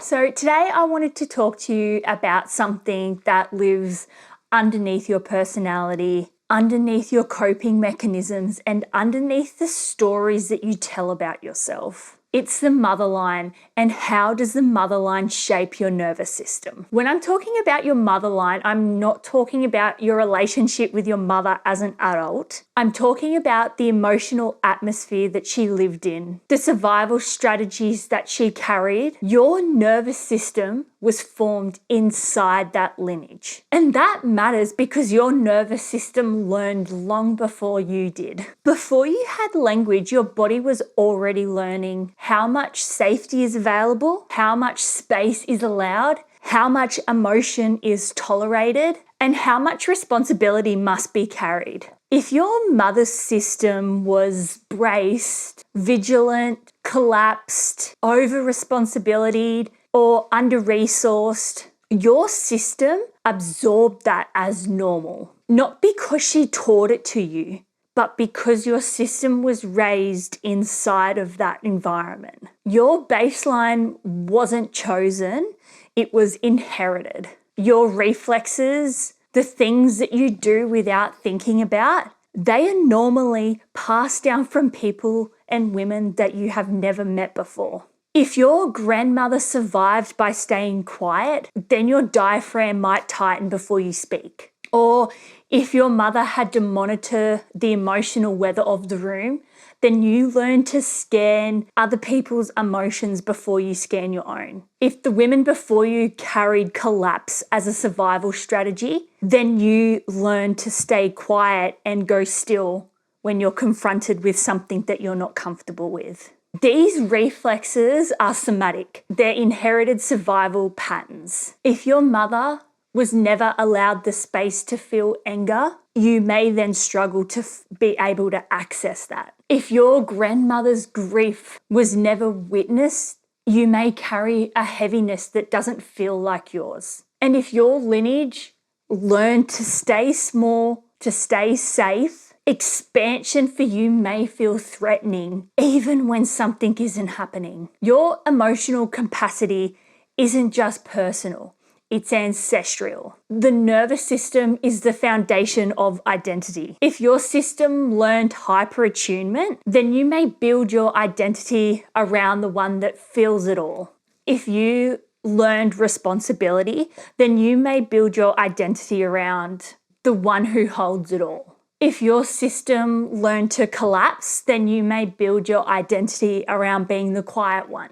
So today I wanted to talk to you about something that lives underneath your personality, underneath your coping mechanisms, and underneath the stories that you tell about yourself. It's the motherline, and how does the motherline shape your nervous system? When I'm talking about your motherline, I'm not talking about your relationship with your mother as an adult. I'm talking about the emotional atmosphere that she lived in, the survival strategies that she carried. Your nervous system was formed inside that lineage. And that matters because your nervous system learned long before you did. Before you had language, your body was already learning how much safety is available, how much space is allowed, how much emotion is tolerated, and how much responsibility must be carried. If your mother's system was braced, vigilant, collapsed, over-responsibilied, or under-resourced, your system absorbed that as normal. Not because she taught it to you, but because your system was raised inside of that environment. Your baseline wasn't chosen, it was inherited. Your reflexes, the things that you do without thinking about, they are normally passed down from people and women that you have never met before. If your grandmother survived by staying quiet, then your diaphragm might tighten before you speak. Or if your mother had to monitor the emotional weather of the room, then you learn to scan other people's emotions before you scan your own. If the women before you carried collapse as a survival strategy, then you learn to stay quiet and go still when you're confronted with something that you're not comfortable with. These reflexes are somatic. They're inherited survival patterns. If your mother was never allowed the space to feel anger, you may then struggle to be able to access that. If your grandmother's grief was never witnessed, you may carry a heaviness that doesn't feel like yours. And if your lineage learned to stay small, to stay safe, expansion for you may feel threatening even when something isn't happening. Your emotional capacity isn't just personal. It's ancestral. The nervous system is the foundation of identity. If your system learned hyperattunement, then you may build your identity around the one that feels it all. If you learned responsibility, then you may build your identity around the one who holds it all. If your system learned to collapse, then you may build your identity around being the quiet one.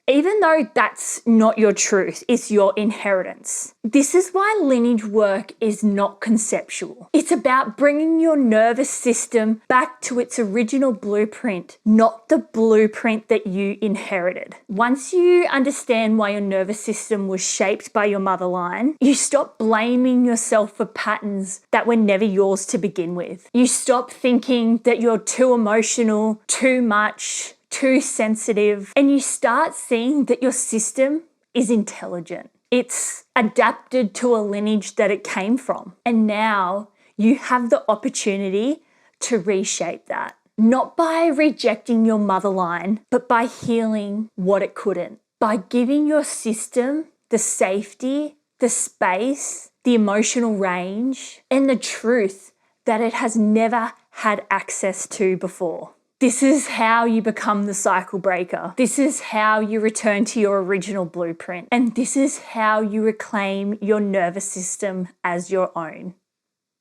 Even though that's not your truth, it's your inheritance. This is why lineage work is not conceptual. It's about bringing your nervous system back to its original blueprint, not the blueprint that you inherited. Once you understand why your nervous system was shaped by your motherline, you stop blaming yourself for patterns that were never yours to begin with. You stop thinking that you're too emotional, too much, too sensitive, and you start seeing that your system is intelligent. It's adapted to a lineage that it came from. And now you have the opportunity to reshape that. Not by rejecting your motherline, but by healing what it couldn't. By giving your system the safety, the space, the emotional range, and the truth that it has never had access to before. This is how you become the cycle breaker. This is how you return to your original blueprint. And this is how you reclaim your nervous system as your own.